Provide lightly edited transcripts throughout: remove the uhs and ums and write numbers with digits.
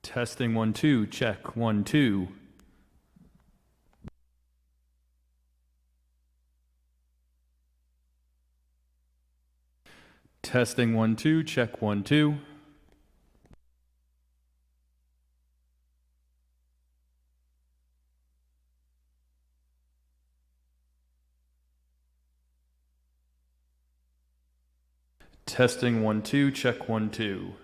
Testing 1 2, check 1 2. Testing 1 2, check 1 2. Testing 1 2, check 1 2.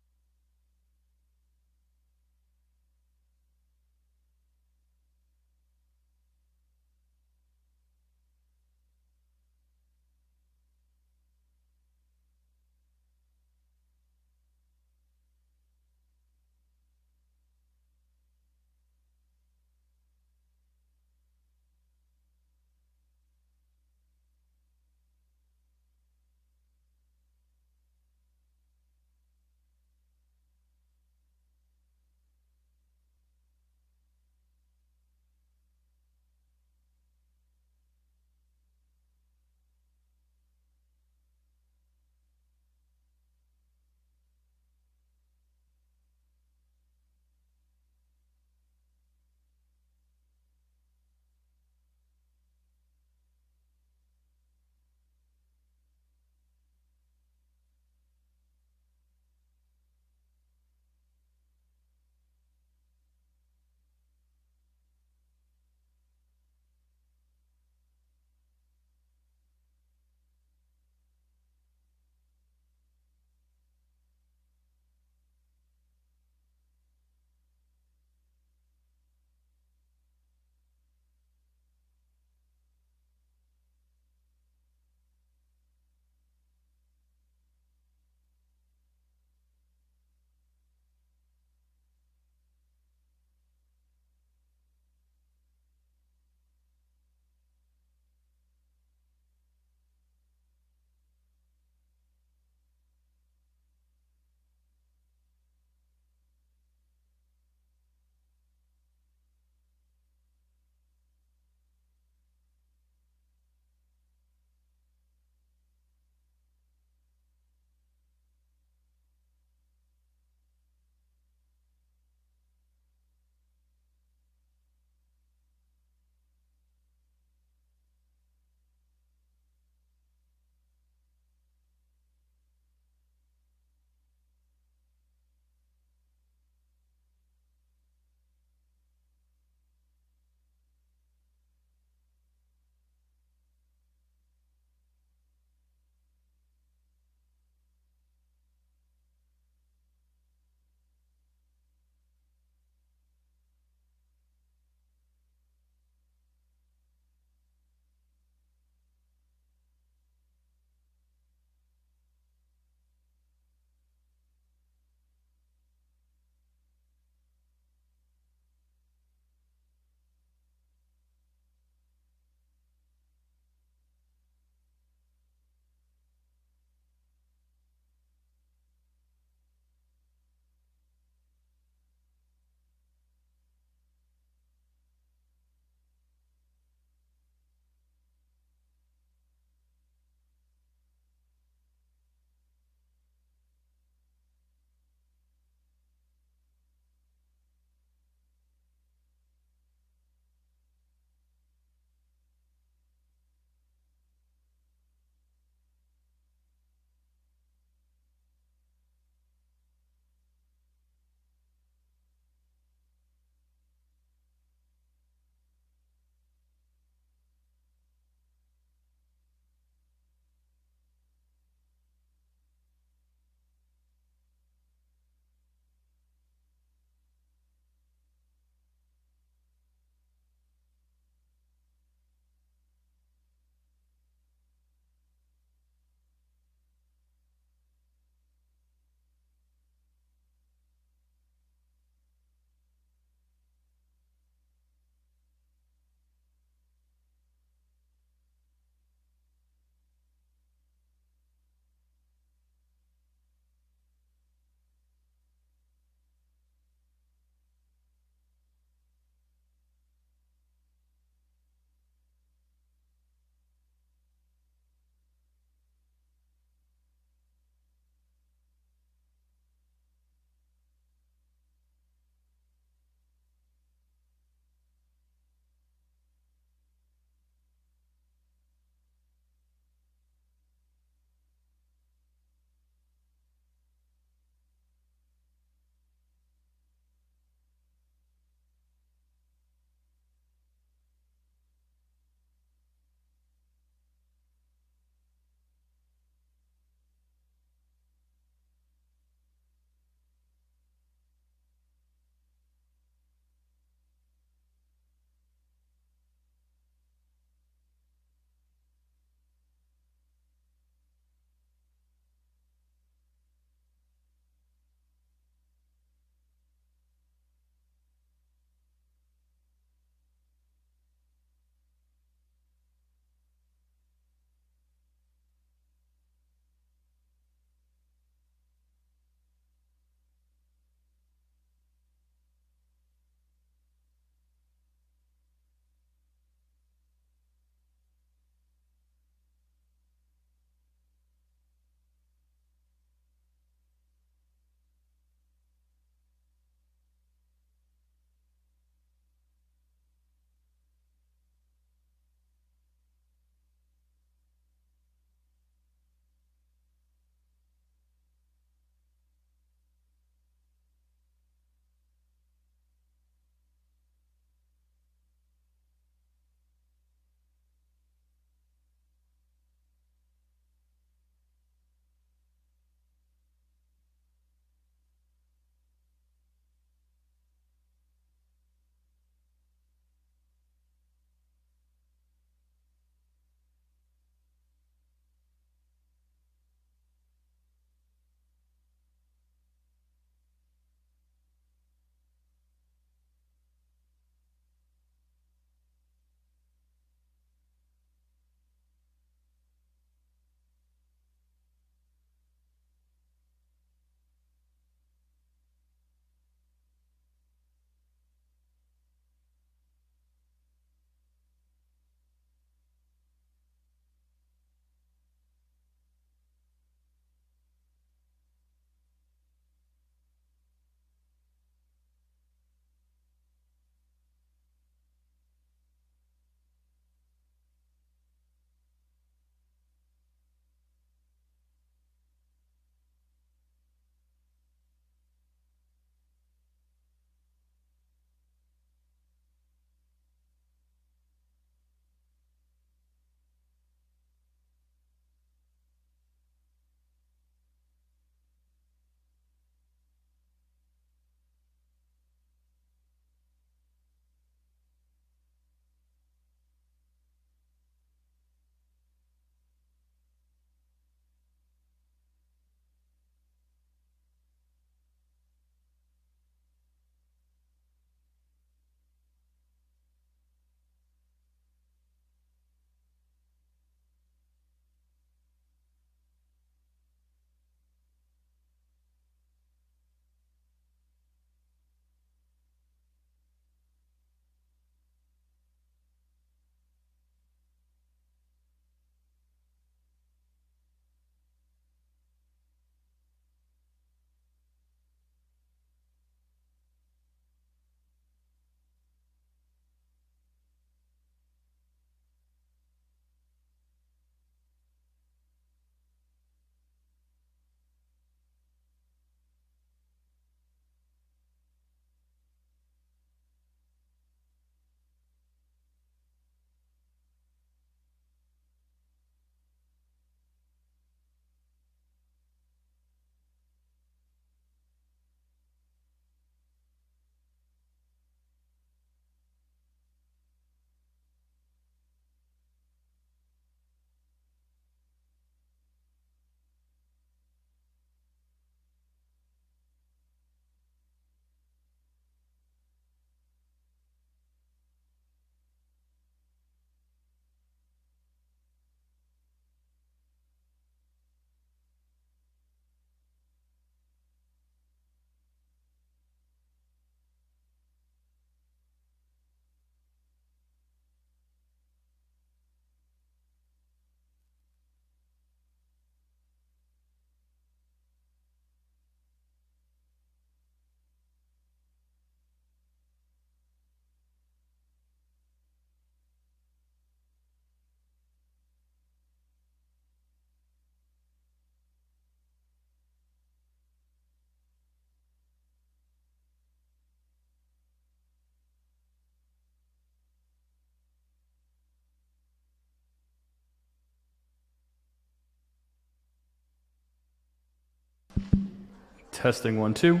Testing 1 2.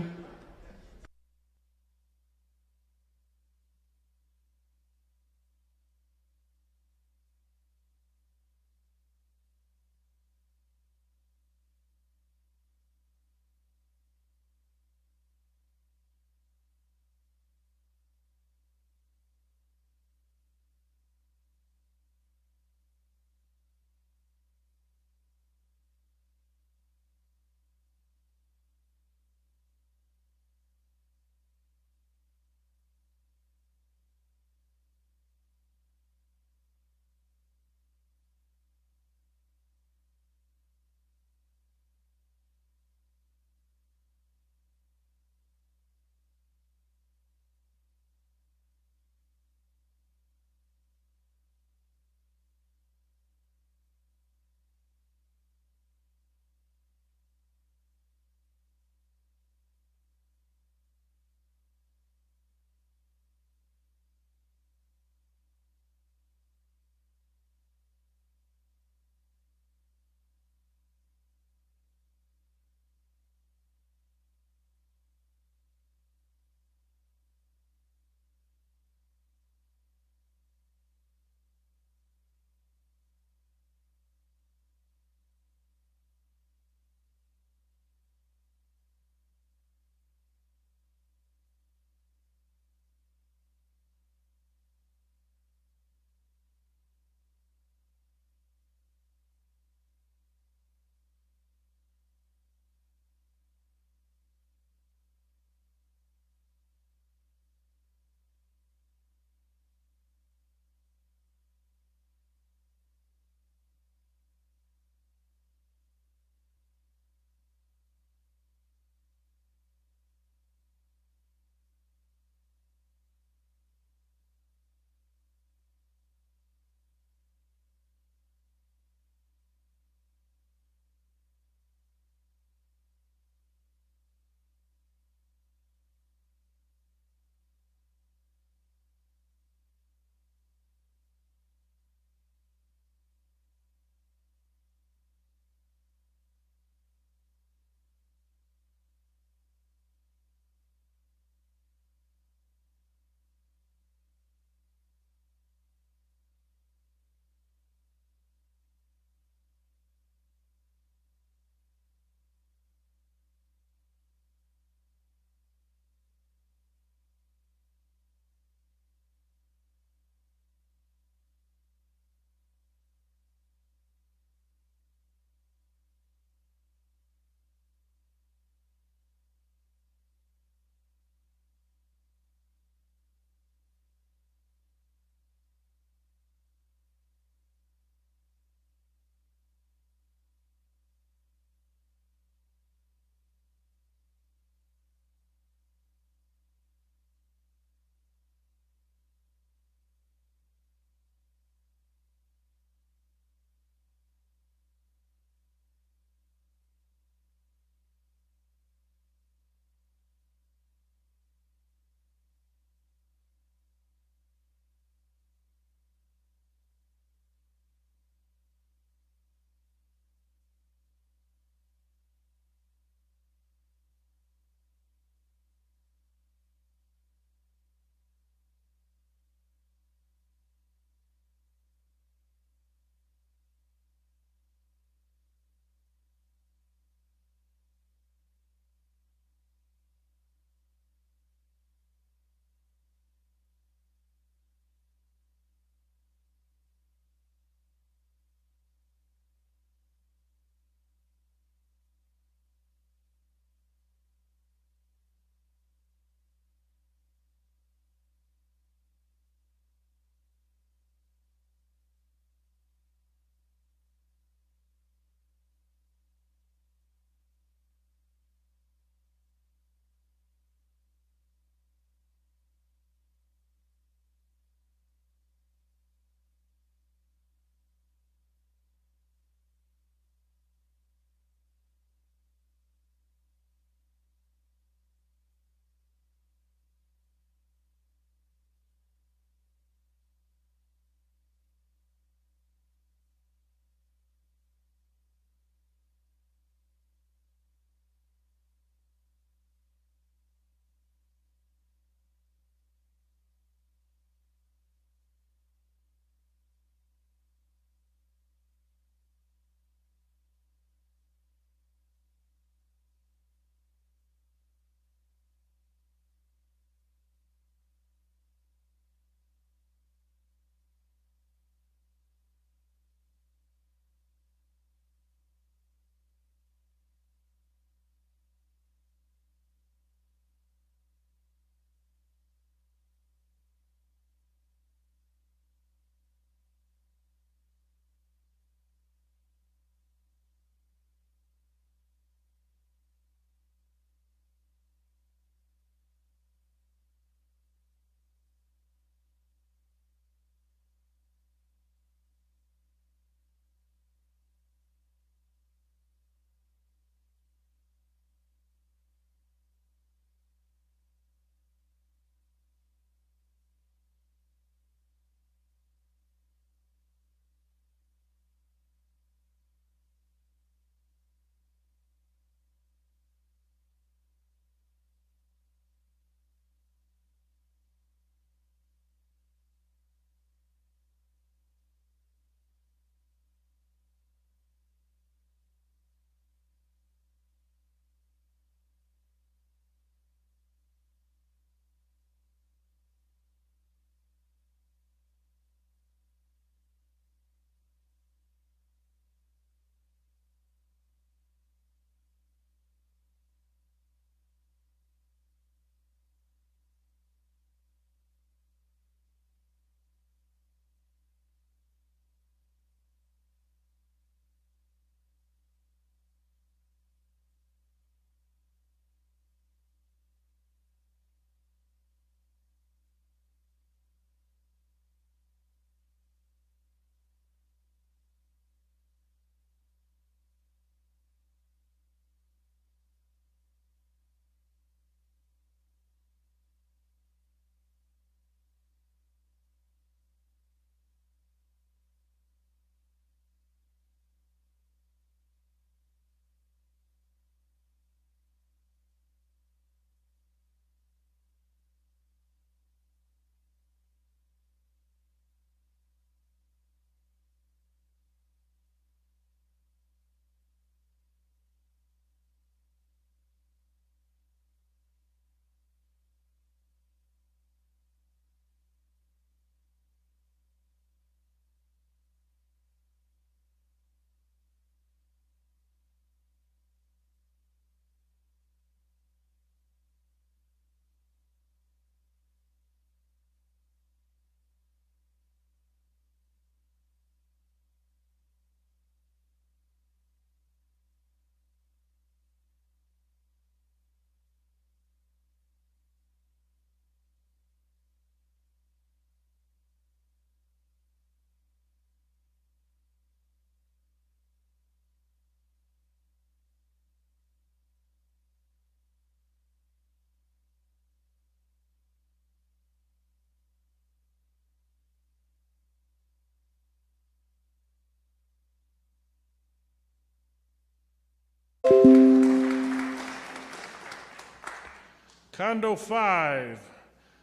Condo 5,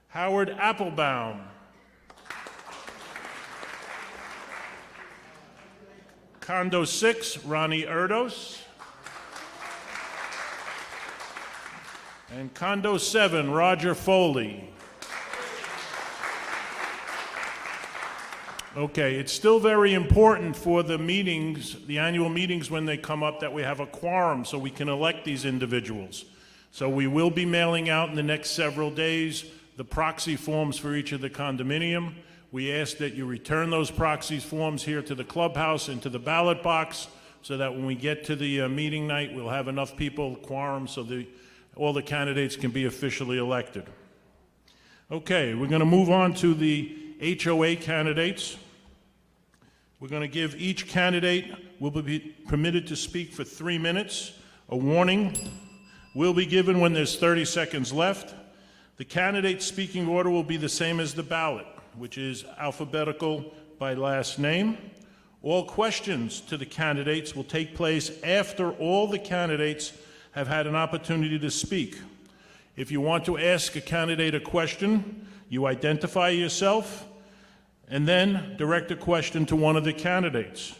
Howard Applebaum. Condo 6, Ronnie Erdos. And Condo 7, Roger Foley. Okay, it's still very important for the meetings, the annual meetings when they come up, that we have a quorum so we can elect these individuals. So we will be mailing out in the next several days the proxy forms for each of the condominium. We ask that you return those proxy forms here to the clubhouse and to the ballot box so that when we get to the meeting night, we'll have enough people, quorum, so all the candidates can be officially elected. Okay, we're going to move on to the HOA candidates. We're going to give each candidate will be permitted to speak for 3 minutes. A warning will be given when there's 30 seconds left. The candidate speaking order will be the same as the ballot, which is alphabetical by last name. All questions to the candidates will take place after all the candidates have had an opportunity to speak. If you want to ask a candidate a question, you identify yourself and then direct a question to one of the candidates.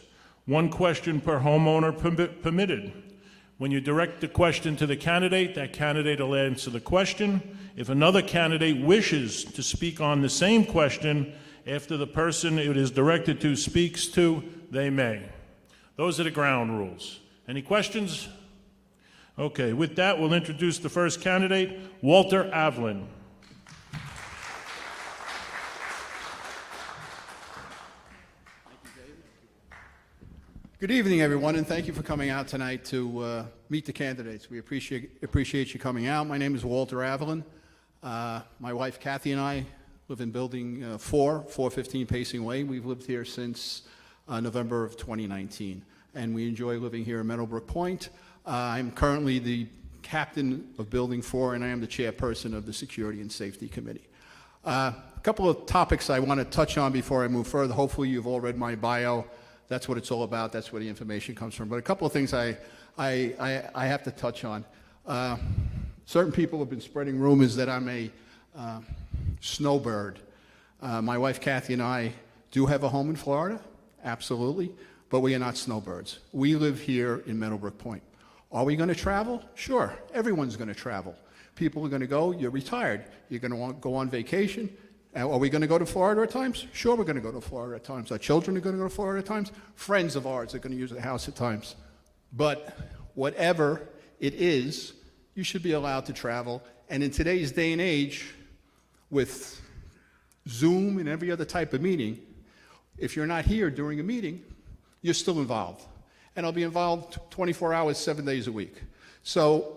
One question per homeowner permitted. When you direct the question to the candidate, that candidate will answer the question. If another candidate wishes to speak on the same question after the person it is directed to speaks to, they may. Those are the ground rules. Any questions? Okay, with that, we'll introduce the first candidate, Walter Avlin. Good evening, everyone, and thank you for coming out tonight to meet the candidates. We appreciate you coming out. My name is Walter Avlin. My wife, Kathy, and I live in building 415 Pacing Way. We've lived here since November of 2019, and we enjoy living here in Meadowbrook Point. I'm currently the captain of Building 4, and I am the chairperson of the Security and Safety Committee. A couple of topics I want to touch on before I move further. Hopefully you've all read my bio. That's what it's all about. That's where the information comes from. But a couple of things I have to touch on. Certain people have been spreading rumors that I'm a snowbird. My wife Kathy and I do have a home in Florida, absolutely, but we are not snowbirds. We live here in Meadowbrook Point. Are we going to travel? Sure, everyone's going to travel. People are going to go, you're retired, you're going to go on vacation. Are we going to go to Florida at times? Sure, we're going to go to Florida at times. Our children are going to go to Florida at times. Friends of ours are going to use the house at times. But whatever it is, you should be allowed to travel. And in today's day and age, with Zoom and every other type of meeting, if you're not here during a meeting, you're still involved. And I'll be involved 24 hours, 7 days a week. So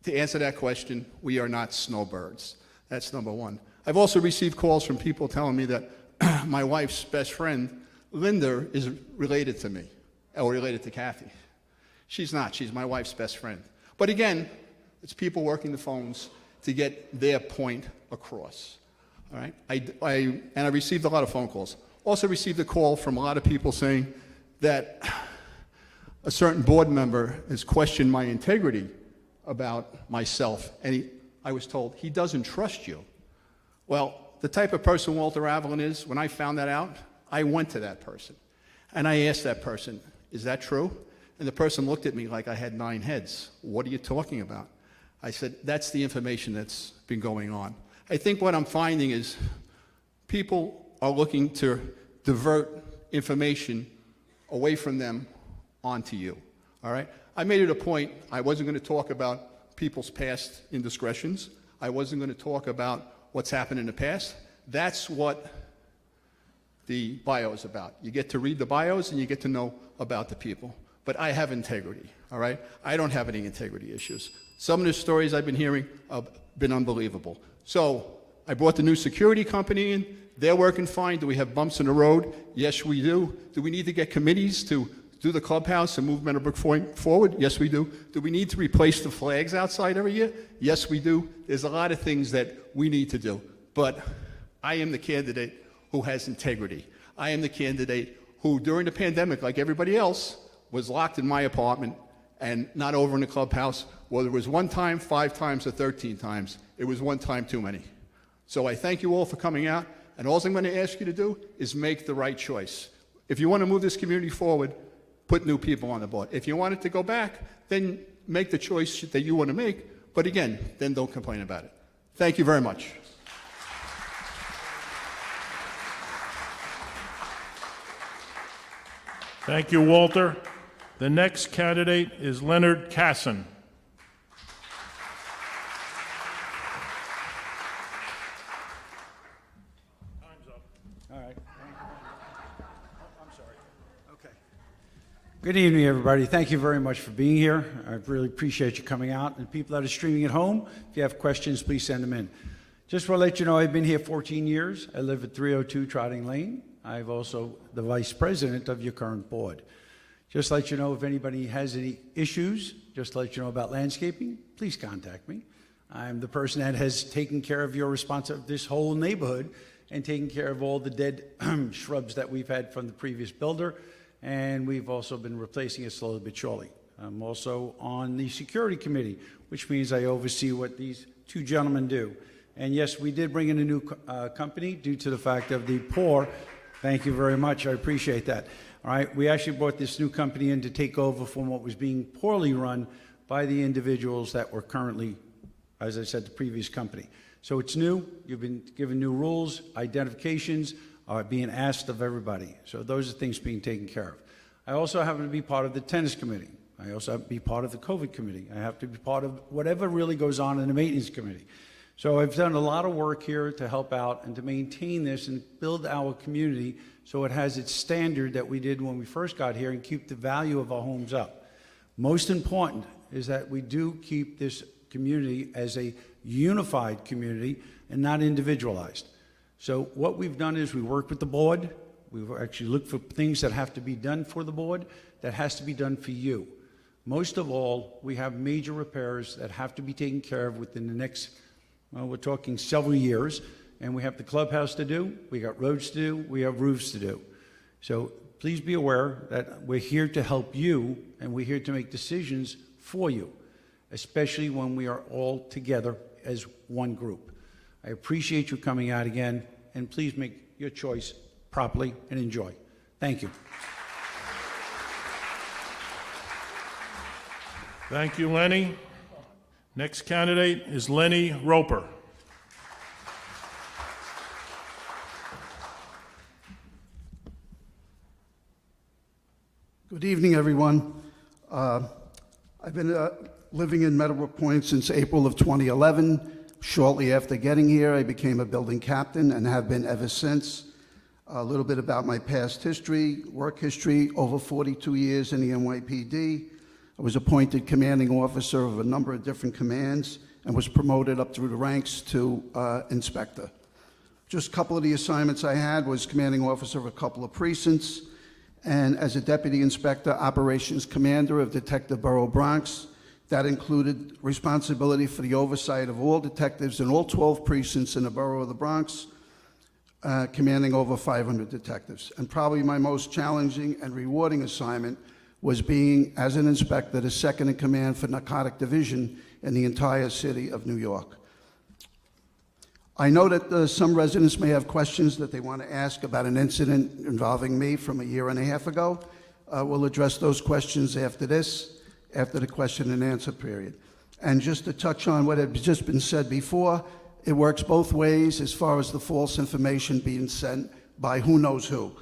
to answer that question, we are not snowbirds. That's number one. I've also received calls from people telling me that my wife's best friend, Linda, is related to me, or related to Kathy. She's not. She's my wife's best friend. But again, it's people working the phones to get their point across. All right? I received a lot of phone calls. Also received a call from a lot of people saying that a certain board member has questioned my integrity about myself, and I was told he doesn't trust you. Well, the type of person Walter Avlin is, when I found that out, I went to that person. And I asked that person, is that true? And the person looked at me like I had 9 heads. What are you talking about? I said, that's the information that's been going on. I think what I'm finding is people are looking to divert information away from them onto you. All right? I made it a point, I wasn't going to talk about people's past indiscretions. I wasn't going to talk about what's happened in the past. That's what the bio is about. You get to read the bios and you get to know about the people. But I have integrity, all right? I don't have any integrity issues. Some of the stories I've been hearing have been unbelievable. So I brought the new security company in. They're working fine. Do we have bumps in the road? Yes, we do. Do we need to get committees to do the clubhouse and move Meadowbrook forward? Yes, we do. Do we need to replace the flags outside every year? Yes, we do. There's a lot of things that we need to do. But I am the candidate who has integrity. I am the candidate who, during the pandemic, like everybody else, was locked in my apartment and not over in the clubhouse, whether it was 1 time, 5 times, or 13 times. It was 1 time too many. So I thank you all for coming out, and all I'm going to ask you to do is make the right choice. If you want to move this community forward, put new people on the board. If you want it to go back, then make the choice that you want to make, but again, then don't complain about it. Thank you very much. Thank you, Walter. The next candidate is Leonard Kasson. Good evening, everybody. Thank you very much for being here. I really appreciate you coming out. And people that are streaming at home, if you have questions, please send them in. Just want to let you know, I've been here 14 years. I live at 302 Trotting Lane. I'm also the vice president of your current board. Just to let you know, if anybody has any issues, just to let you know about landscaping, please contact me. I'm the person that has taken care of your response of this whole neighborhood and taken care of all the dead shrubs that we've had from the previous builder. And we've also been replacing it slowly but surely. I'm also on the security committee, which means I oversee what these 2 gentlemen do. And yes, we did bring in a new company due to the fact of the poor. Thank you very much. I appreciate that. All right, we actually brought this new company in to take over from what was being poorly run by the individuals that were currently, as I said, the previous company. So it's new. You've been given new rules, identifications are being asked of everybody. So those are things being taken care of. I also happen to be part of the tennis committee. I also have to be part of the COVID committee. I have to be part of whatever really goes on in the maintenance committee. So I've done a lot of work here to help out and to maintain this and build our community so it has its standard that we did when we first got here and keep the value of our homes up. Most important is that we do keep this community as a unified community and not individualized. So what we've done is we work with the board. We've actually looked for things that have to be done for the board, that has to be done for you. Most of all, we have major repairs that have to be taken care of within the next, well, we're talking several years, and we have the clubhouse to do, we got roads to do, we have roofs to do. So please be aware that we're here to help you, and we're here to make decisions for you, especially when we are all together as one group. I appreciate you coming out again, and please make your choice properly and enjoy. Thank you. Thank you, Lenny. Next candidate is Lenny Roper. Good evening, everyone. I've been living in Meadowbrook Point since April of 2011. Shortly after getting here, I became a building captain and have been ever since. A little bit about my past history, work history, over 42 years in the NYPD. I was appointed commanding officer of a number of different commands and was promoted up through the ranks to inspector. Just a couple of the assignments I had was commanding officer of a couple of precincts, and as a deputy inspector, operations commander of Detective Borough Bronx. That included responsibility for the oversight of all detectives in all 12 precincts in the borough of the Bronx, commanding over 500 detectives. And probably my most challenging and rewarding assignment was being, as an inspector, the second in command for narcotic division in the entire city of New York. I know that some residents may have questions that they want to ask about an incident involving me from a year and a half ago. We'll address those questions after this, after the question and answer period. And just to touch on what had just been said before, it works both ways as far as the false information being sent by who knows who.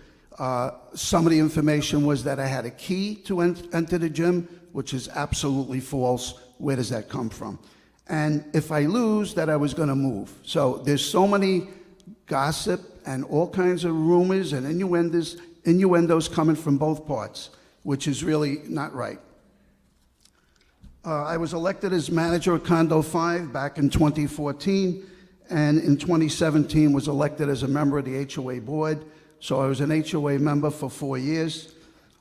Some of the information was that I had a key to enter the gym, which is absolutely false. Where does that come from? And if I lose, that I was going to move. So there's so many gossip and all kinds of rumors and innuendos coming from both parts, which is really not right. I was elected as manager of Condo 5 back in 2014, and in 2017 was elected as a member of the HOA board. So I was an HOA member for 4 years.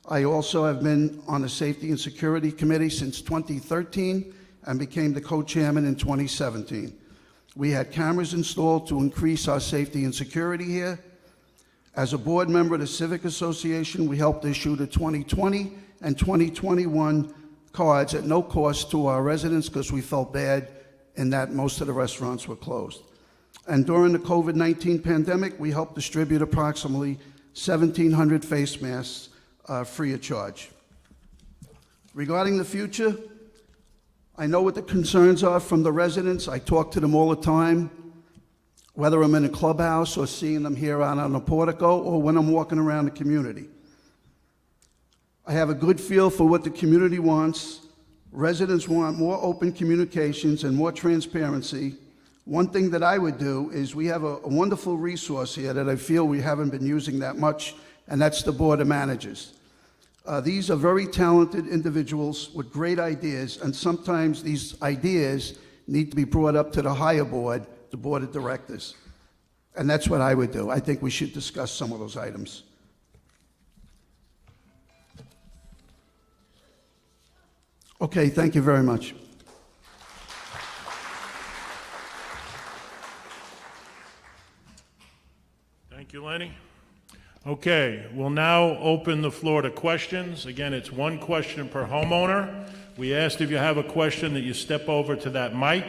I also have been on the Safety and Security Committee since 2013 and became the co-chairman in 2017. We had cameras installed to increase our safety and security here. As a board member of the Civic Association, we helped issue the 2020 and 2021 cards at no cost to our residents because we felt bad in that most of the restaurants were closed. And during the COVID-19 pandemic, we helped distribute approximately 1,700 face masks free of charge. Regarding the future, I know what the concerns are from the residents. I talk to them all the time, whether I'm in a clubhouse or seeing them here out on the portico or when I'm walking around the community. I have a good feel for what the community wants. Residents want more open communications and more transparency. One thing that I would do is we have a wonderful resource here that I feel we haven't been using that much, and that's the Board of Managers. These are very talented individuals with great ideas, and sometimes these ideas need to be brought up to the higher board, the Board of Directors. And that's what I would do. I think we should discuss some of those items. Okay, thank you very much. Thank you, Lenny. Okay, we'll now open the floor to questions. Again, it's one question per homeowner. We asked if you have a question that you step over to that mic,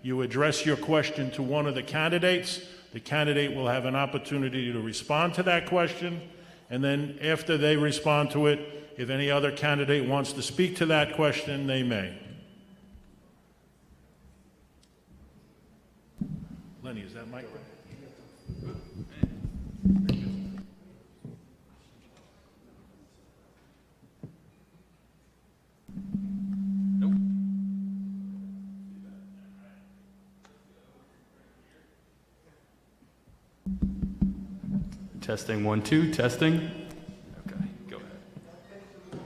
you address your question to one of the candidates. The candidate will have an opportunity to respond to that question, and then after they respond to it, if any other candidate wants to speak to that question, they may. Lenny, is that mic ready? Testing 1, 2, testing. Okay, go ahead.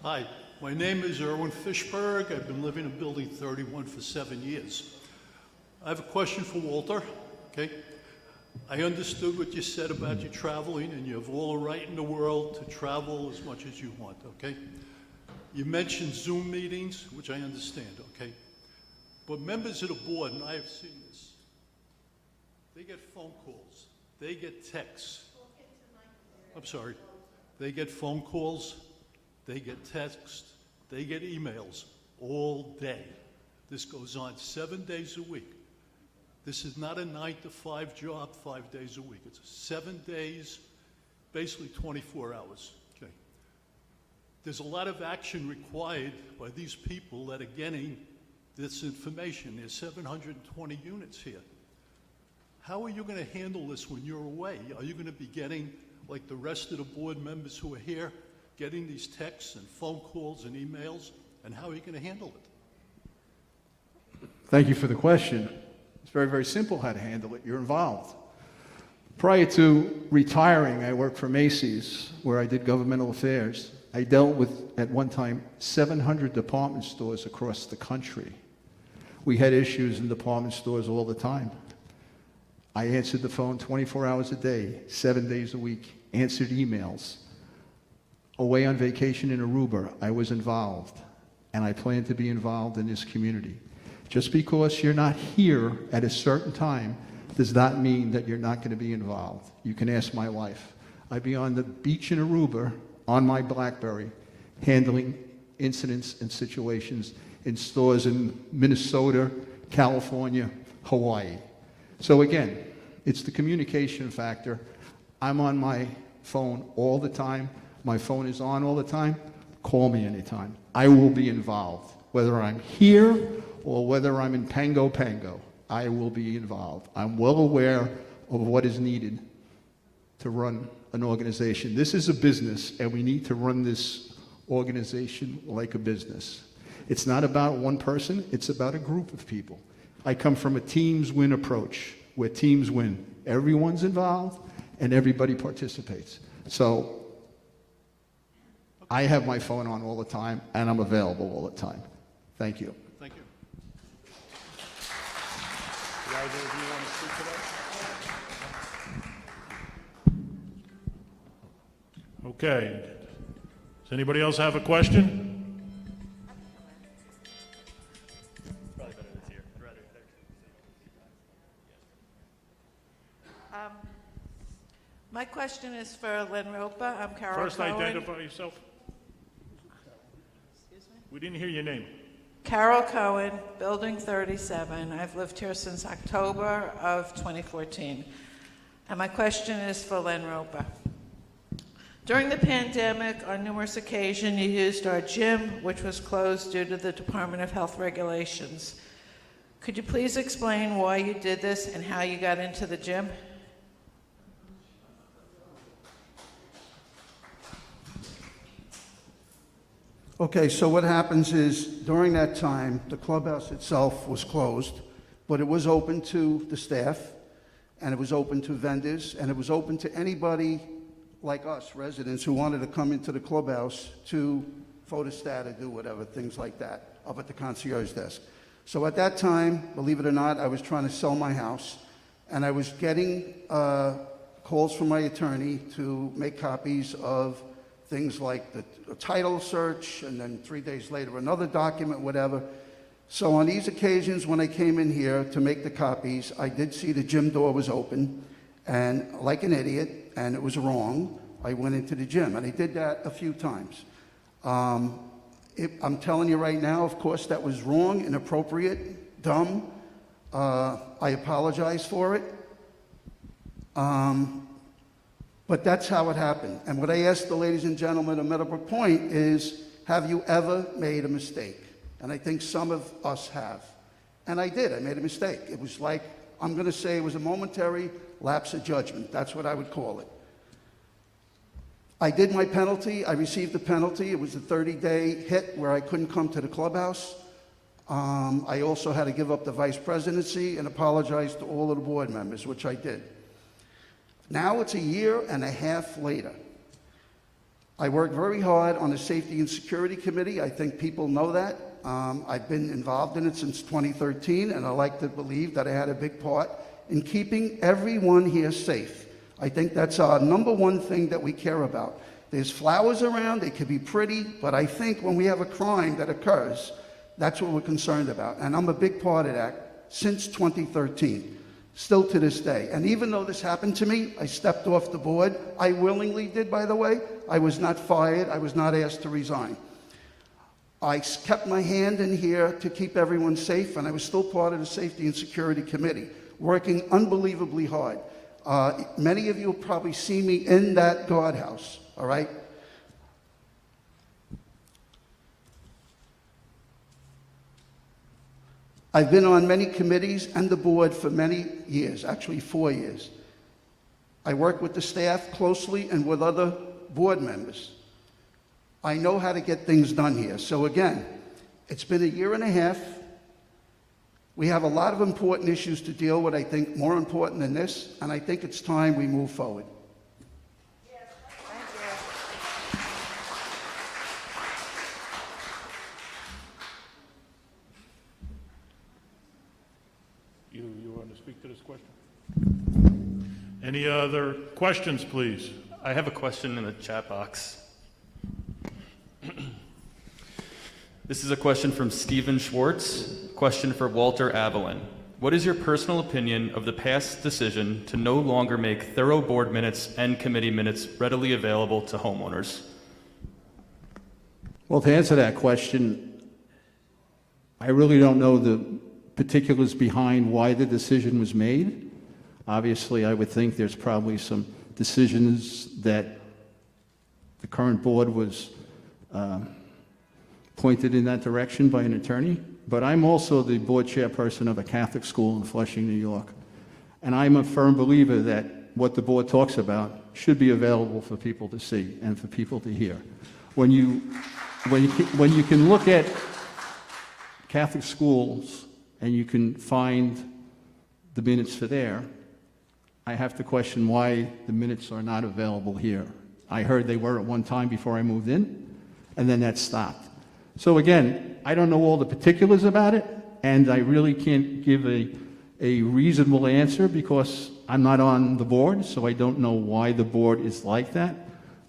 Hi, my name is Erwin Fishberg. I've been living in Building 31 for 7 years. I have a question for Walter, okay? I understood what you said about you traveling, and you have all the right in the world to travel as much as you want, okay? You mentioned Zoom meetings, which I understand, okay? But members of the board, and I have seen this, they get phone calls, they get texts. I'm sorry. They get phone calls, they get texts, they get emails all day. This goes on 7 days a week. This is not a 9-to-5 job 5 days a week. It's 7 days, basically 24 hours. Okay. There's a lot of action required by these people that are getting this information. There's 720 units here. How are you going to handle this when you're away? Are you going to be getting, like the rest of the board members who are here, getting these texts and phone calls and emails? And how are you going to handle it? Thank you for the question. It's very, very simple how to handle it. You're involved. Prior to retiring, I worked for Macy's, where I did governmental affairs. I dealt with, at one time, 700 department stores across the country. We had issues in department stores all the time. I answered the phone 24 hours a day, 7 days a week, answered emails. Away on vacation in Aruba, I was involved, and I plan to be involved in this community. Just because you're not here at a certain time does not mean that you're not going to be involved. You can ask my wife. I'd be on the beach in Aruba on my BlackBerry, handling incidents and situations in stores in Minnesota, California, Hawaii. So again, it's the communication factor. I'm on my phone all the time. My phone is on all the time. Call me anytime. I will be involved. Whether I'm here or whether I'm in Pango Pango, I will be involved. I'm well aware of what is needed to run an organization. This is a business, and we need to run this organization like a business. It's not about one person, it's about a group of people. I come from a teams win approach, where teams win. Everyone's involved, and everybody participates. So I have my phone on all the time, and I'm available all the time. Thank you. Thank you. Do either of you want to speak to that? Okay. Does anybody else have a question? Probably better this year. I'd rather. My question is for Lenny Roper. I'm Carol First, Cohen. identify yourself. Excuse me? We didn't hear your name. Carol Cohen, Building 37. I've lived here since October of 2014. And my question is for Len Roper. During the pandemic, on numerous occasions, you used our gym, which was closed due to the Department of Health regulations. Could you please explain why you did this and how you got into the gym? Okay, so what happens is, during that time, the clubhouse itself was closed, but it was open to the staff, and it was open to vendors, and it was open to anybody like us, residents, who wanted to come into the clubhouse to photostat or do whatever, things like that, up at the concierge desk. So at that time, believe it or not, I was trying to sell my house, and I was getting calls from my attorney to make copies of things like the title search, and then 3 days later another document, whatever. So on these occasions when I came in here to make the copies, I did see the gym door was open, and like an idiot, and it was wrong, I went into the gym, and I did that a few times. I'm telling you right now, of course, that was wrong, inappropriate, dumb. I apologize for it. But that's how it happened. And what I asked the ladies and gentlemen of Meadowbrook Point is, have you ever made a mistake? And I think some of us have. And I did. I made a mistake. It was like, I'm going to say it was a momentary lapse of judgment. That's what I would call it. I did my penalty. I received the penalty. It was a 30-day hit where I couldn't come to the clubhouse. I also had to give up the vice presidency and apologize to all of the board members, which I did. Now it's a year and a half later. I worked very hard on the Safety and Security Committee. I think people know that. I've been involved in it since 2013, and I like to believe that I had a big part in keeping everyone here safe. I think that's our number one thing that we care about. There's flowers around, they could be pretty, but I think when we have a crime that occurs, that's what we're concerned about. And I'm a big part of that since 2013. Still to this day. And even though this happened to me, I stepped off the board. I willingly did, by the way. I was not fired. I was not asked to resign. I kept my hand in here to keep everyone safe, and I was still part of the Safety and Security Committee, working unbelievably hard. Many of you will probably see me in that guardhouse, all right? I've been on many committees and the board for many years, actually 4 years. I work with the staff closely and with other board members. I know how to get things done here. So again, it's been a year and a half. We have a lot of important issues to deal with, I think more important than this, and I think it's time we move forward. You want to speak to this question? Any other questions, please? I have a question in the chat box. This is a question from Stephen Schwartz. Question for Walter Avlin. What is your personal opinion of the past decision to no longer make thorough board minutes and committee minutes readily available to homeowners? Well, to answer that question, I really don't know the particulars behind why the decision was made. Obviously, I would think there's probably some decisions that the current board was pointed in that direction by an attorney, but I'm also the board chairperson of a Catholic school in Flushing, New York, and I'm a firm believer that what the board talks about should be available for people to see and for people to hear. When you can look at Catholic schools and you can find the minutes for there, I have to question why the minutes are not available here. I heard they were at one time before I moved in, and then that stopped. So again, I don't know all the particulars about it, and I really can't give a reasonable answer because I'm not on the board, so I don't know why the board is like that.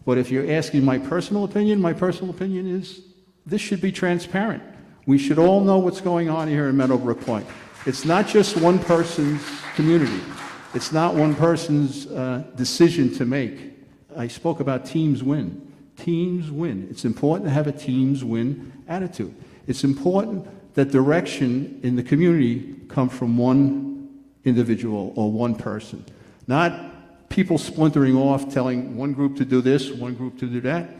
But if you're asking my personal opinion is this should be transparent. We should all know what's going on here in Meadowbrook Point. It's not just one person's community. It's not one person's decision to make. I spoke about teams win. Teams win. It's important to have a teams win attitude. It's important that direction in the community come from one individual or one person, not people splintering off, telling one group to do this, one group to do that.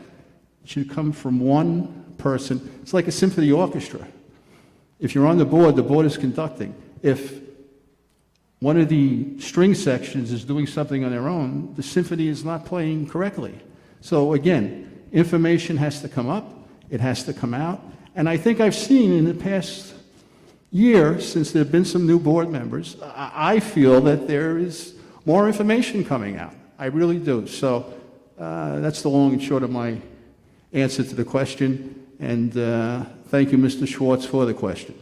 It should come from one person. It's like a symphony orchestra. If you're on the board is conducting. If one of the string sections is doing something on their own, the symphony is not playing correctly. So again, information has to come up, it has to come out, and I think I've seen in the past year, since there have been some new board members, I feel that there is more information coming out. I really do. So that's the long and short of my answer to the question, and thank you, Mr. Schwartz, for the question.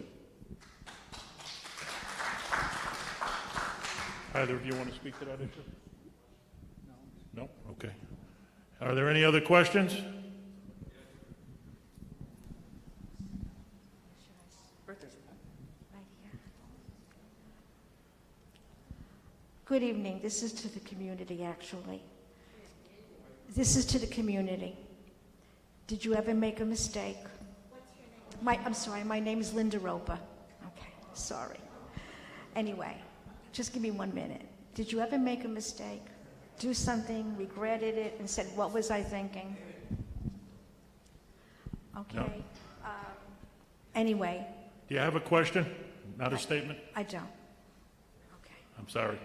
Either of you want to speak to that issue? No? Okay. Are there any other questions? Good evening. This is to the community, actually. This is to the community. Did you ever make a mistake? What's your name? I'm sorry, my name is Linda Roper. Okay, sorry. Anyway, just give me 1 minute. Did you ever make a mistake? Do something, regretted it, and said, what was I thinking? Okay. No. Anyway. Do you have a question? Not a statement? I don't. Okay. I'm sorry.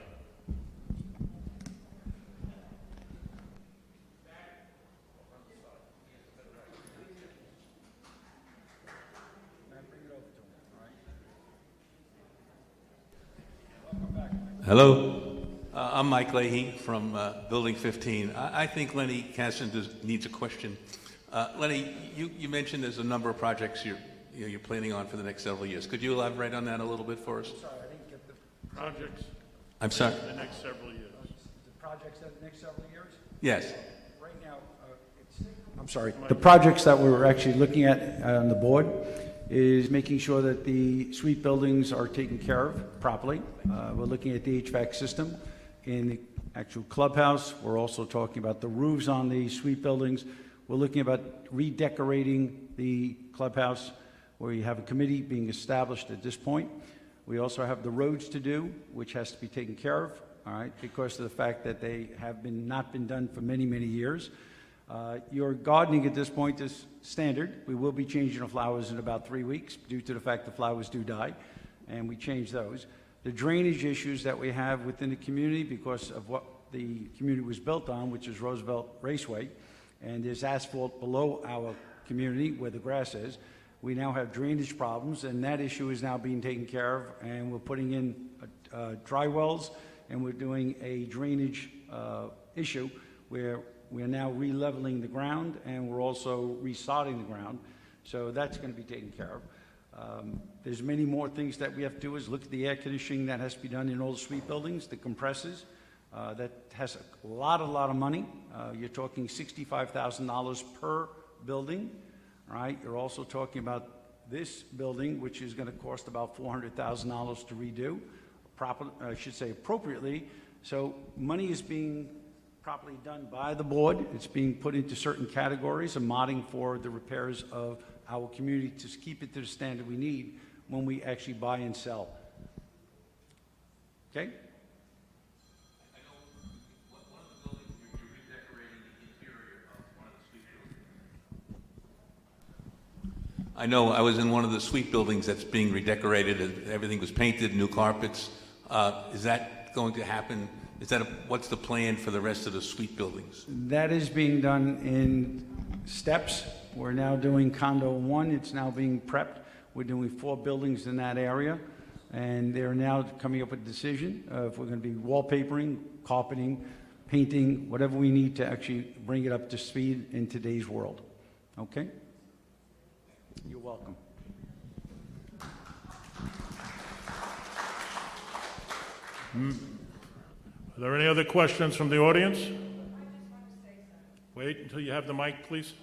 Hello, I'm Mike Leahy from Building 15. I think Lenny Kasson needs a question. Lenny, you mentioned there's a number of projects you're planning on for the next several years. Could you elaborate on that a little bit for us? Sorry, I didn't get the Projects I'm sorry? in the next several years. projects that the next several years. Yes. Right now, I'm sorry. The projects that we're actually looking at on the board is making sure that the suite buildings are taken care of properly. We're looking at the HVAC system in the actual clubhouse. We're also talking about the roofs on the suite buildings. We're looking about redecorating the clubhouse, where you have a committee being established at this point. We also have the roads to do, which has to be taken care of, all right, because of the fact that they have not been done for many, many years. Your gardening at this point is standard. We will be changing the flowers in about 3 weeks due to the fact the flowers do die, and we change those. The drainage issues that we have within the community because of what the community was built on, which is Roosevelt Raceway, and there's asphalt below our community where the grass is. We now have drainage problems, and that issue is now being taken care of, and we're putting in dry wells, and we're doing a drainage issue where we're now re-leveling the ground, and we're also resodding the ground. So that's going to be taken care of. There's many more things that we have to do is look at the air conditioning that has to be done in all the suite buildings, the compressors. That has a lot of money. You're talking $65,000 per building, right? You're also talking about this building, which is going to cost about $400,000 to redo, I should say appropriately. So money is being properly done by the board. It's being put into certain categories and modding for the repairs of our community to keep it to the standard we need when we actually buy and sell. Okay? I know I was in one of the suite buildings that's being redecorated, and everything was painted, new carpets. Is that going to happen? What's the plan for the rest of the suite buildings? That is being done in steps. We're now doing condo 1. It's now being prepped. We're doing 4 buildings in that area, and they're now coming up with a decision if we're going to be wallpapering, carpeting, painting, whatever we need to actually bring it up to speed in today's world. Okay? You're welcome. Are there any other questions from the audience? Wait until you have the mic, please.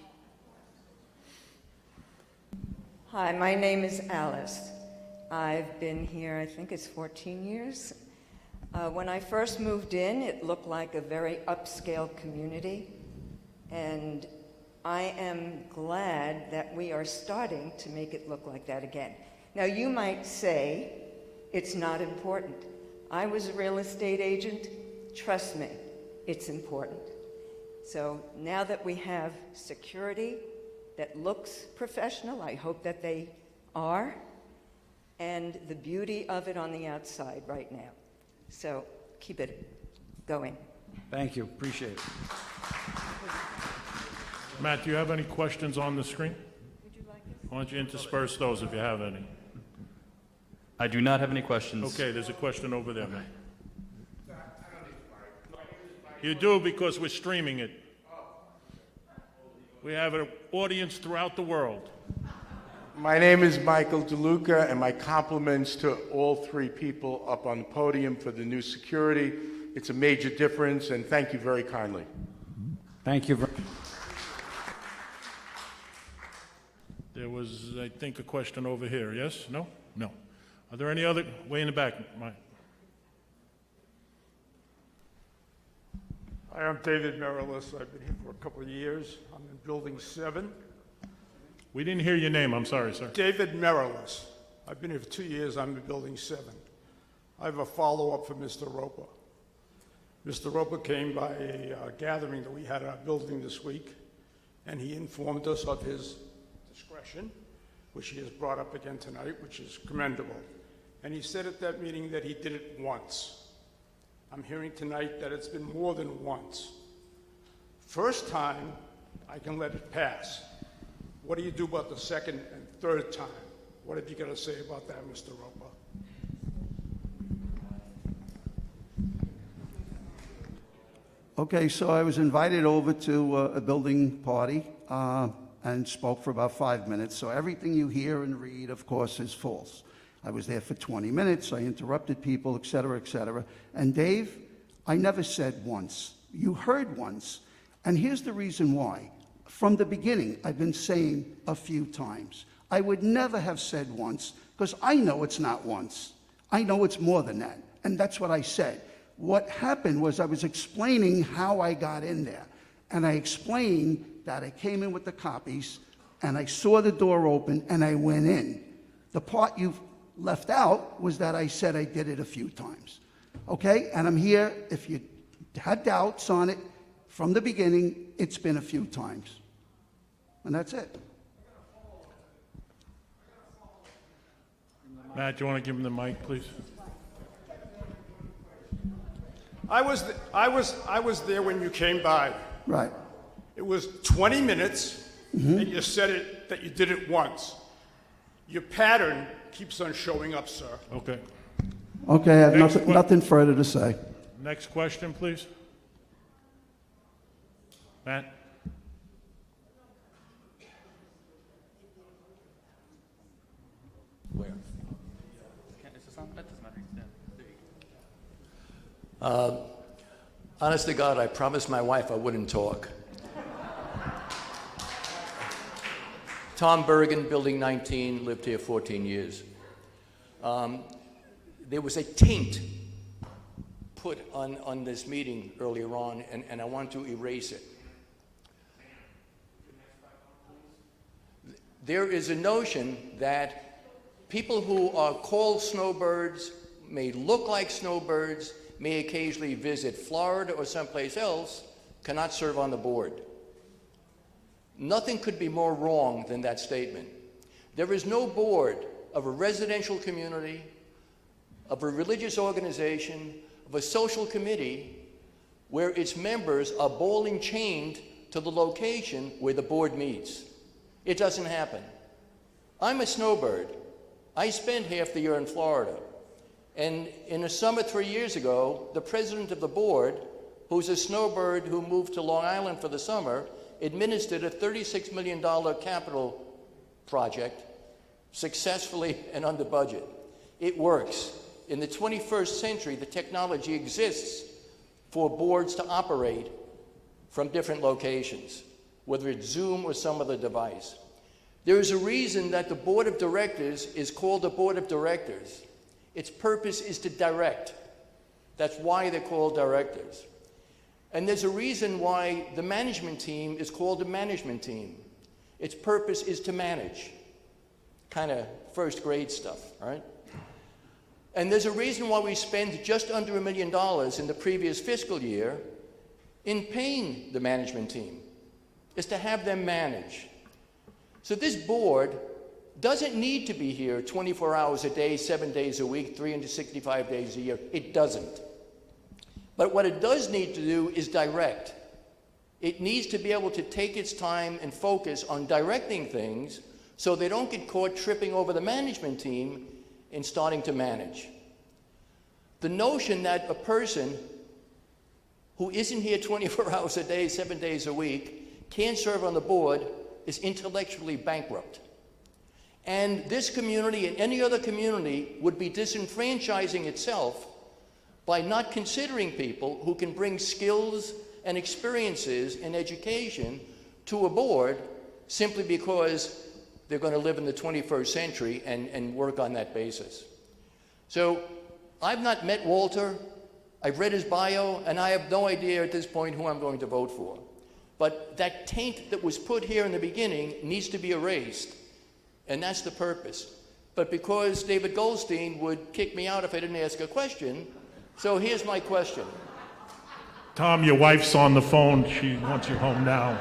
Hi, my name is Alice. I've been here, I think it's 14 years. When I first moved in, it looked like a very upscale community, and I am glad that we are starting to make it look like that again. Now, you might say it's not important. I was a real estate agent. Trust me, it's important. So now that we have security that looks professional, I hope that they are, and the beauty of it on the outside right now. So keep it going. Thank you. Appreciate it. Matt, do you have any questions on the screen? Why don't you intersperse those if you have any? I do not have any questions. Okay, there's a question over there, Matt. You do, because we're streaming it. We have an audience throughout the world. My name is Michael DeLuca, and my compliments to all three people up on the podium for the new security. It's a major difference, and thank you very kindly. Thank you. There was, I think, a question over here. Yes? No? No. Are there any other? Way in the back, Mike. Hi, I'm David Merelis. I've been here for a couple of years. I'm in Building 7. We didn't hear your name. I'm sorry, sir. David Merelis. I've been here for 2 years. I'm in Building 7. I have a follow-up for Mr. Roper. Mr. Roper came by a gathering that we had at our building this week, and he informed us of his discretion, which he has brought up again tonight, which is commendable. And he said at that meeting that he did it once. I'm hearing tonight that it's been more than once. First time, I can let it pass. What do you do about the second and third time? What have you got to say about that, Mr. Roper? Okay, so I was invited over to a building party and spoke for about 5 minutes. So everything you hear and read, of course, is false. I was there for 20 minutes. I interrupted people, et cetera, et cetera. And Dave, I never said once. You heard once. And here's the reason why. From the beginning, I've been saying a few times. I would never have said once, because I know it's not once. I know it's more than that. And that's what I said. What happened was I was explaining how I got in there. And I explained that I came in with the copies, and I saw the door open, and I went in. The part you left out was that I said I did it a few times. Okay? And I'm here. If you had doubts on it from the beginning, it's been a few times. And that's it. Matt, do you want to give him the mic, please? I was there when you came by. Right. It was 20 minutes, and you said it that you did it once. Your pattern keeps on showing up, sir. Okay. Okay, I have Next nothing further to say. Next question, please. Matt? Where? Is this on? That doesn't matter. Yeah. There you go. Honest to God, I promised my wife I wouldn't talk. Tom Bergen, Building 19, lived here 14 years. There was a taint put on this meeting earlier on, and I want to erase it. There is a notion that people who are called snowbirds, may look like snowbirds, may occasionally visit Florida or someplace else, cannot serve on the board. Nothing could be more wrong than that statement. There is no board of a residential community, of a religious organization, of a social committee, where its members are ball and chained to the location where the board meets. It doesn't happen. I'm a snowbird. I spend half the year in Florida. And in the summer 3 years ago, the president of the board, who's a snowbird who moved to Long Island for the summer, administered a $36 million capital project successfully and under budget. It works. In the 21st century, the technology exists for boards to operate from different locations, whether it's Zoom or some other device. There is a reason that the board of directors is called a board of directors. Its purpose is to direct. That's why they're called directors. And there's a reason why the management team is called a management team. Its purpose is to manage. Kind of first grade stuff, all right? And there's a reason why we spend just under $1 million in the previous fiscal year in paying the management team, is to have them manage. So this board doesn't need to be here 24 hours a day, 7 days a week, 365 days a year. It doesn't. But what it does need to do is direct. It needs to be able to take its time and focus on directing things so they don't get caught tripping over the management team and starting to manage. The notion that a person who isn't here 24 hours a day, 7 days a week, can't serve on the board is intellectually bankrupt. And this community and any other community would be disenfranchising itself by not considering people who can bring skills and experiences and education to a board simply because they're going to live in the 21st century and work on that basis. So I've not met Walter, I've read his bio, and I have no idea at this point who I'm going to vote for. But that taint that was put here in the beginning needs to be erased, and that's the purpose. But because David Goldstein would kick me out if I didn't ask a question, so here's my question. Tom, your wife's on the phone. She wants you home now.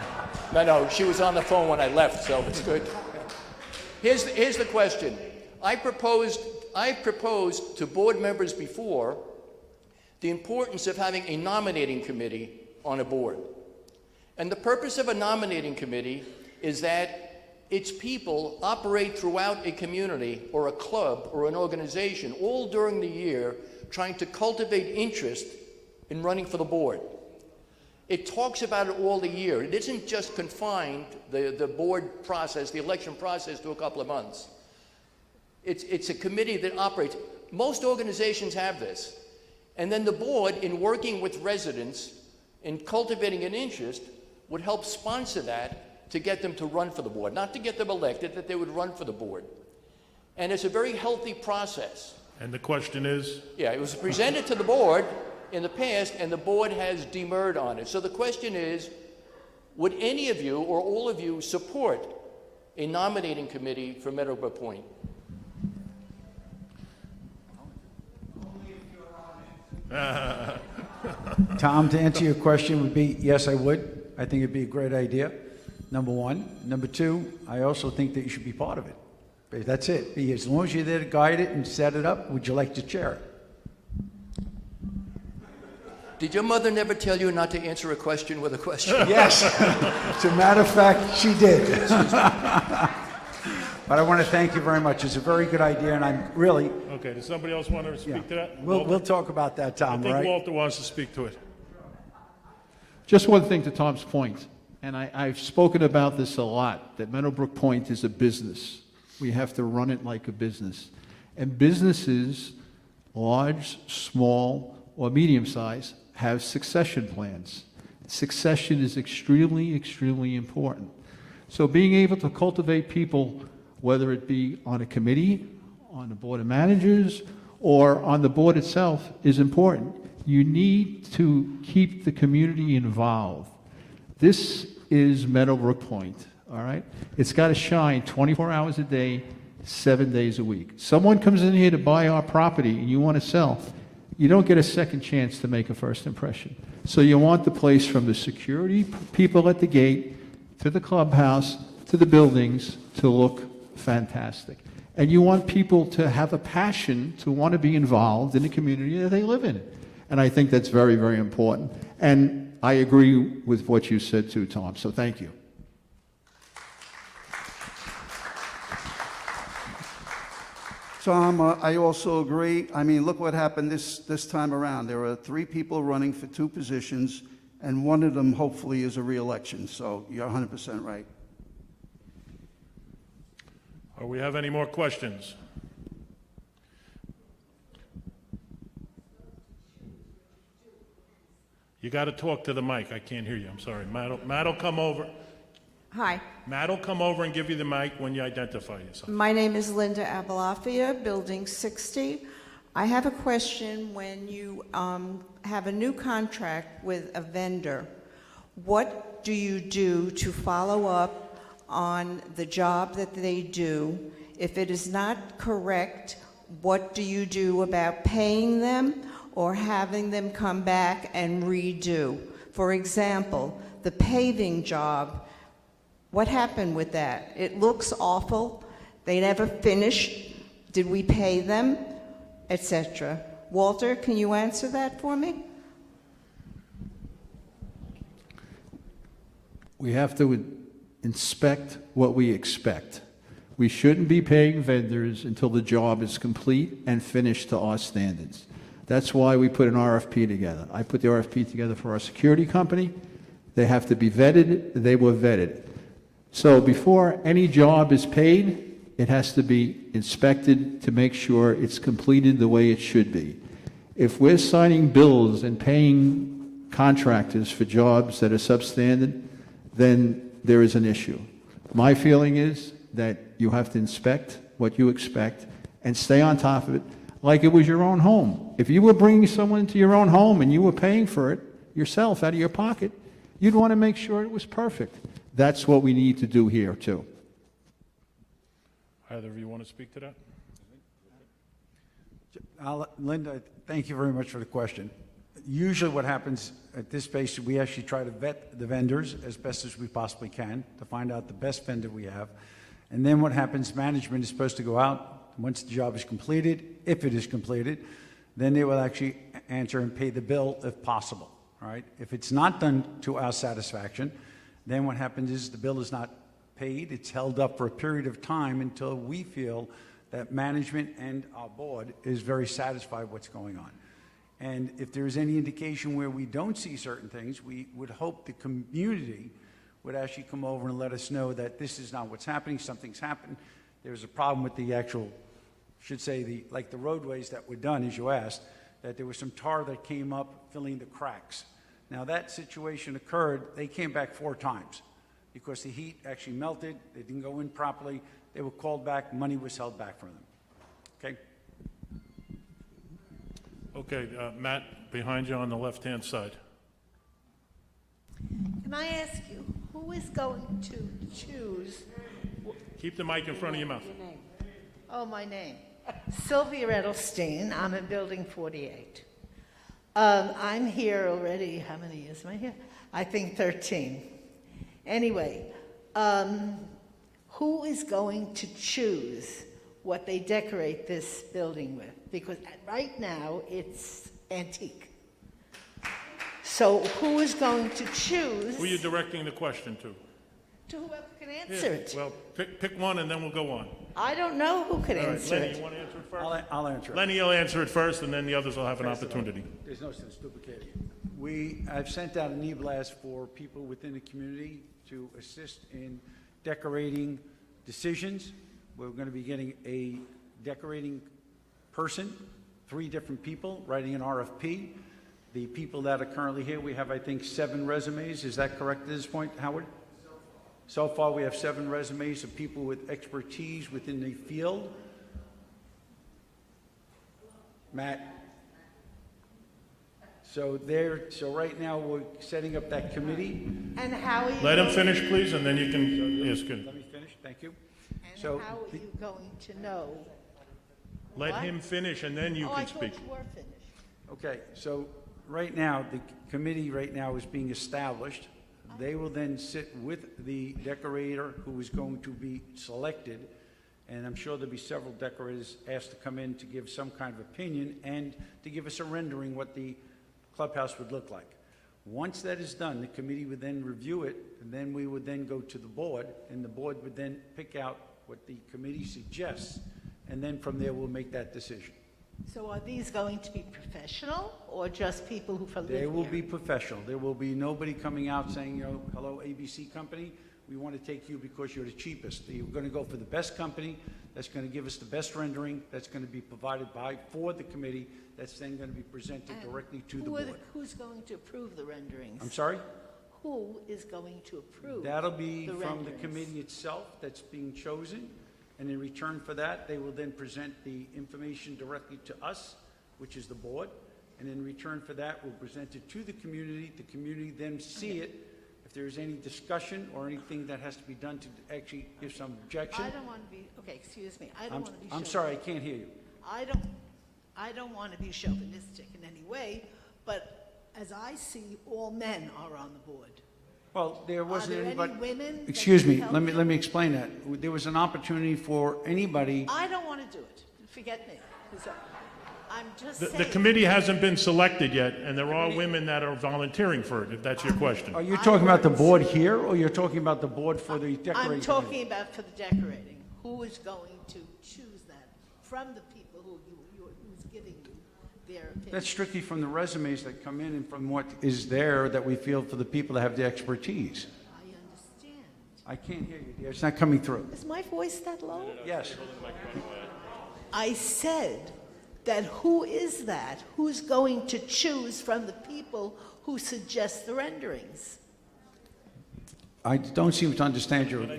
No, she was on the phone when I left, so it's good. Here's the question. I proposed to board members before the importance of having a nominating committee on a board. And the purpose of a nominating committee is that its people operate throughout a community or a club or an organization all during the year trying to cultivate interest in running for the board. It talks about it all the year. It isn't just confined, the board process, the election process, to a couple of months. It's a committee that operates. Most organizations have this. And then the board, in working with residents, in cultivating an interest, would help sponsor that to get them to run for the board. Not to get them elected, that they would run for the board. And it's a very healthy process. And the question is? Yeah, it was presented to the board in the past, and the board has demurred on it. So the question is, would any of you or all of you support a nominating committee for Meadowbrook Point? Tom, to answer your question would be, yes, I would. I think it'd be a great idea, number one. Number two, I also think that you should be part of it. But that's it. As long as you're there to guide it and set it up, would you like to chair it? Did your mother never tell you not to answer a question with a question? Yes. As a matter of fact, she did. But I want to thank you very much. It's a very good idea, and I'm really... Okay, does somebody else want to speak to that? We'll talk about that, Tom, I think right? Walter wants to speak to it. Just one thing to Tom's point, and I've spoken about this a lot, that Meadowbrook Point is a business. We have to run it like a business. And businesses, large, small, or medium-sized, have succession plans. Succession is extremely, extremely important. So being able to cultivate people, whether it be on a committee, on the board of managers, or on the board itself, is important. You need to keep the community involved. This is Meadowbrook Point, all right? It's got to shine 24 hours a day, 7 days a week. Someone comes in here to buy our property and you want to sell, you don't get a second chance to make a first impression. So you want the place, from the security people at the gate, to the clubhouse, to the buildings, to look fantastic. And you want people to have a passion to want to be involved in the community that they live in. And I think that's very, very important. And I agree with what you said too, Tom, so thank you. Tom, I also agree. I mean, look what happened this time around. There are 3 people running for 2 positions, and one of them hopefully is a re-election. So you're 100% right. Do we have any more questions? You got to talk to the mic. I can't hear you. I'm sorry. Matt will come over. Hi, Matt will come over and give you the mic when you identify yourself. my name is Linda Abalafia, Building 60. I have a question. When you have a new contract with a vendor, what do you do to follow up on the job that they do? If it is not correct, what do you do about paying them or having them come back and redo? For example, the paving job, what happened with that? It looks awful. They never finished. Did we pay them? Etc. Walter, can you answer that for me? We have to inspect what we expect. We shouldn't be paying vendors until the job is complete and finished to our standards. That's why we put an RFP together. I put the RFP together for our security company. They have to be vetted. They were vetted. So before any job is paid, it has to be inspected to make sure it's completed the way it should be. If we're signing bills and paying contractors for jobs that are substandard, then there is an issue. My feeling is that you have to inspect what you expect and stay on top of it like it was your own home. If you were bringing someone into your own home and you were paying for it yourself out of your pocket, you'd want to make sure it was perfect. That's what we need to do here, too. Either of you want to speak to that? Linda, thank you very much for the question. Usually what happens at this space, we actually try to vet the vendors as best as we possibly can to find out the best vendor we have. And then what happens, management is supposed to go out, once the job is completed, if it is completed, then they will actually answer and pay the bill if possible, all right? If it's not done to our satisfaction, then what happens is the bill is not paid. It's held up for a period of time until we feel that management and our board is very satisfied with what's going on. And if there's any indication where we don't see certain things, we would hope the community would actually come over and let us know that this is not what's happening, something's happened. There's a problem with the actual, should say, like the roadways that were done, as you asked, that there was some tar that came up filling the cracks. Now that situation occurred, they came back 4 times. Because the heat actually melted, they didn't go in properly, they were called back, money was held back from them. Okay? Okay, Matt, behind you on the left-hand side. Can I ask you, who is going to choose? Keep the mic in front of your mouth. Oh, my name. Sylvia Edelstein. I'm in Building 48. I'm here already, how many years am I here? I think 13. Anyway, who is going to choose what they decorate this building with? Because right now, it's antique. So who is going to choose? Who are you directing the question to? To whoever can answer it. Well, pick one and then we'll go on. I don't know who can All right, answer Lenny, it. you want to answer it first? I'll answer it. Lenny will answer it first, and then the others will have an opportunity. There's no sense duplicating it. I've sent out an e-blast for people within the community to assist in decorating decisions. We're going to be getting a decorating person, 3 different people writing an RFP. The people that are currently here, we have, I think, 7 resumes. Is that correct at this point, Howard? So far, we have 7 resumes of people with expertise within the field. Matt? So right now, we're setting up that committee. And how are you Let him going- finish, please, and then you can ask him. Let me finish, thank you. And So how are you going to know? Let What? him finish, and then you Oh, can I speak. thought you were finished. Okay, so right now, the committee right now is being established. They will then sit with the decorator who is going to be selected, and I'm sure there'll be several decorators asked to come in to give some kind of opinion and to give us a rendering what the clubhouse would look like. Once that is done, the committee would then review it, and then we would then go to the board, and the board would then pick out what the committee suggests, and then from there, we'll make that decision. So are these going to be professional or just people who live here? They will be professional. There will be nobody coming out saying, you know, hello, ABC company, we want to take you because you're the cheapest. You're going to go for the best company that's going to give us the best rendering, that's going to be provided for the committee, that's then going to be presented directly to the board. Who's going to approve the renderings? I'm sorry? Who is going to approve That'll be the from the renderings? committee itself that's being chosen, and in return for that, they will then present the information directly to us, which is the board, and in return for that, we'll present it to the community then see it. If there's any discussion or anything that has to be done to actually give some objection. I don't want to be, okay, excuse me, I don't want to be. I'm sorry, I can't hear you. I don't want to be chauvinistic in any way, but as I see, all men are on the board. Well, there wasn't Are there anybody. any women that Excuse can me, help let you? me explain that. There was an opportunity for anybody. I don't want to do it. Forget me. 'Cause I'm just The saying. committee hasn't been selected yet, and there are women that are volunteering for it, if that's your question. Are you talking about the board here, or you're talking about the board for the decorating? I'm committee? talking about for the decorating. Who is going to choose that from the people who's giving you their opinion? That's strictly from the resumes that come in and from what is there that we feel for the people that have the expertise. I understand. I can't hear you, dear. It's not coming through. Is my voice that low? Yes. I said that who is that? Who's going to choose from the people who suggest the renderings? I don't seem to understand your The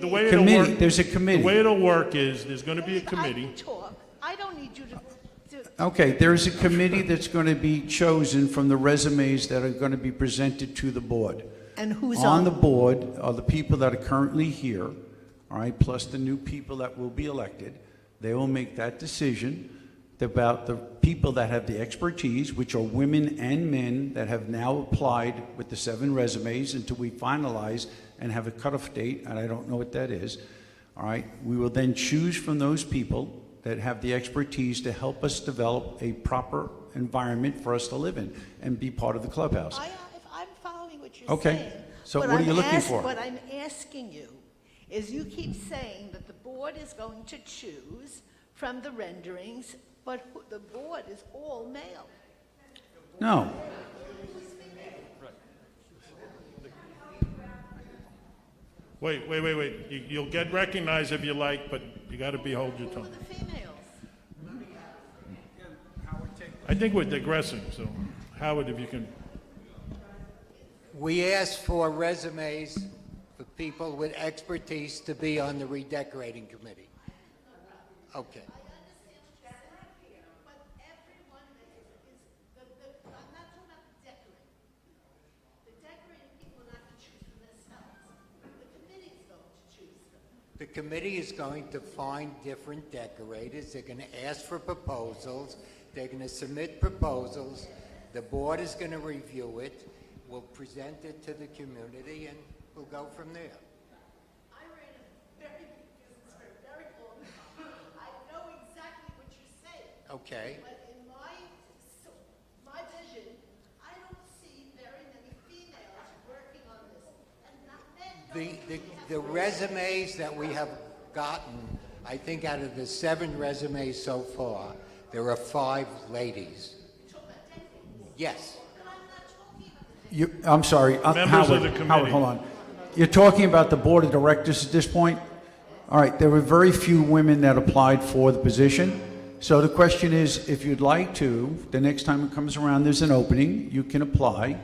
way it'll committee. work. There's a committee. The way it'll work is, there's going to be a I committee. can talk. I don't need you to. Okay, there is a committee that's going to be chosen from the resumes that are going to be presented to the board. And who's on the board are the people that are currently here, all right, plus the new people that will be elected. They will make that decision about the people that have the expertise, which are women and men that have now applied with the 7 resumes until we finalize and have a cutoff date, and I don't know what that is. All right, we will then choose from those people that have the expertise to help us develop a proper environment for us to live in and be part of the clubhouse. If I'm following what you're Okay, saying. so what are you looking for? What I'm asking you is you keep saying that the board is going to choose from the renderings, but the board is all male. No. Wait. You'll get recognized if you like, but you got to hold your tongue. The females. I think we're digressing, so Howard, if you can. We asked for resumes for people with expertise to be on the redecorating committee. Okay. The committee is going to find different decorators. They're going to ask for proposals. They're going to submit proposals. The board is going to review it. We'll present it to the community, and we'll go from there. I ran a very big business for a very long time. I know exactly what you're saying. Okay. But in my vision, I don't see very many females working on this, and not men. The resumes that we have gotten, I think out of the 7 resumes so far, there are 5 ladies. Yes. I'm sorry, Members of the Howard, committee. hold on. You're talking about the board of directors at this point? All right, there were very few women that applied for the position. So the question is, if you'd like to, the next time it comes around, there's an opening, you can apply,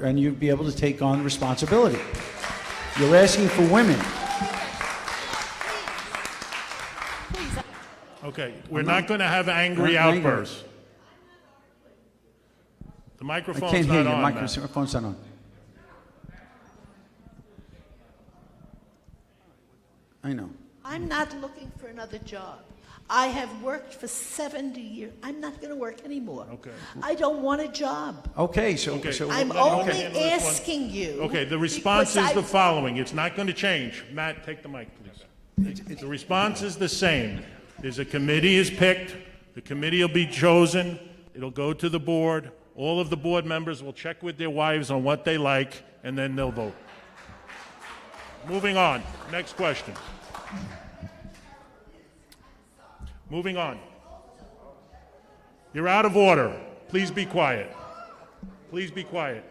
and you'd be able to take on responsibility. You're asking for women. Okay, we're not going to have angry Anger. outbursts. The I microphone's can't hear not you, on, Matt. microphone's not on. I know. I'm not looking for another job. I have worked for 70 years. I'm not going to work anymore. Okay. I don't want a job. Okay, so I'm let me only handle this one. asking you. Okay, the response because is the I- following. It's not going to change. Matt, take the mic, please. The response is the same. There's a committee is picked. The committee will be chosen. It'll go to the board. All of the board members will check with their wives on what they like, and then they'll vote. Moving on. Next question. Moving on. You're out of order. Please be quiet. Please be quiet.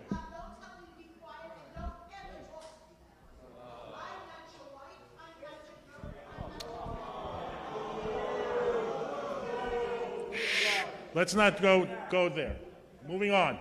Let's not go there. Moving on.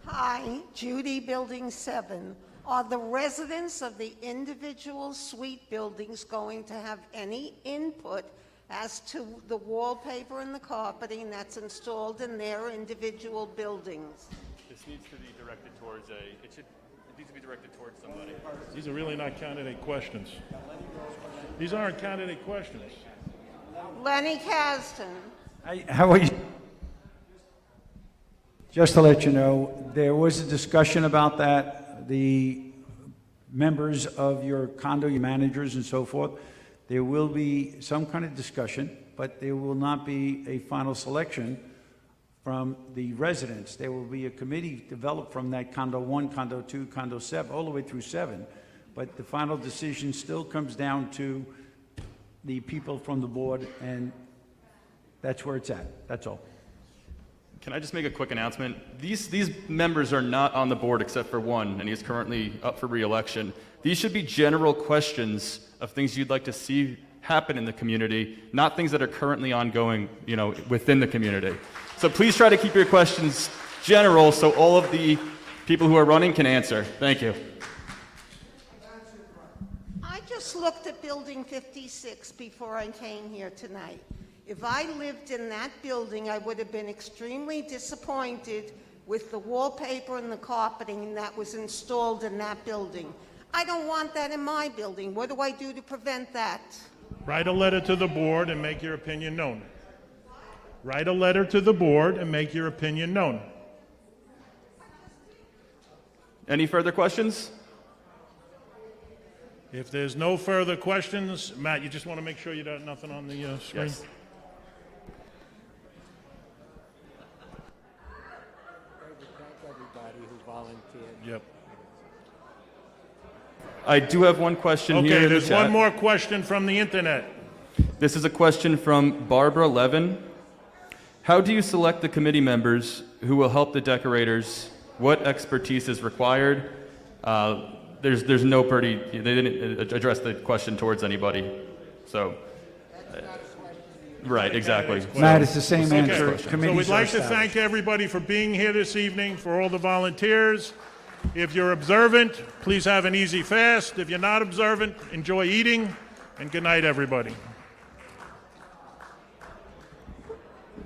Hi, Judy, Building 7. Are the residents of the individual suite buildings going to have any input as to the wallpaper and the carpeting that's installed in their individual buildings? This needs to be directed towards it needs to be directed towards somebody. These are really not candidate questions. These aren't candidate questions. Lenny Kasson. How are you? Just to let you know, there was a discussion about that. The members of your condo, your managers and so forth, there will be some kind of discussion, but there will not be a final selection from the residents. There will be a committee developed from that condo 1, condo 2, condo 7, all the way through 7. But the final decision still comes down to the people from the board, and that's where it's at. That's all. Can I just make a quick announcement? These members are not on the board except for one, and he's currently up for re-election. These should be general questions of things you'd like to see happen in the community, not things that are currently ongoing, within the community. So please try to keep your questions general so all of the people who are running can answer. Thank you. I just looked at Building 56 before I came here tonight. If I lived in that building, I would have been extremely disappointed with the wallpaper and the carpeting that was installed in that building. I don't want that in my building. What do I do to prevent that? Write a letter to the board and make your opinion known. Write a letter to the board and make your opinion known. Any further questions? If there's no further questions, Matt, you just want to make sure you don't have nothing on the screen? Yes. Thank everybody who volunteered. Yep. I do have one question here Okay, in the there's chat. one more question from the internet. This is a question from Barbara Levin. How do you select the committee members who will help the decorators? What expertise is required? There's no they didn't address the question towards anybody. So, right, exactly. Matt, it's the same answer. So Committees we'd are like to established. thank everybody for being here this evening, for all the volunteers. If you're observant, please have an easy fast. If you're not observant, enjoy eating, and good night, everybody.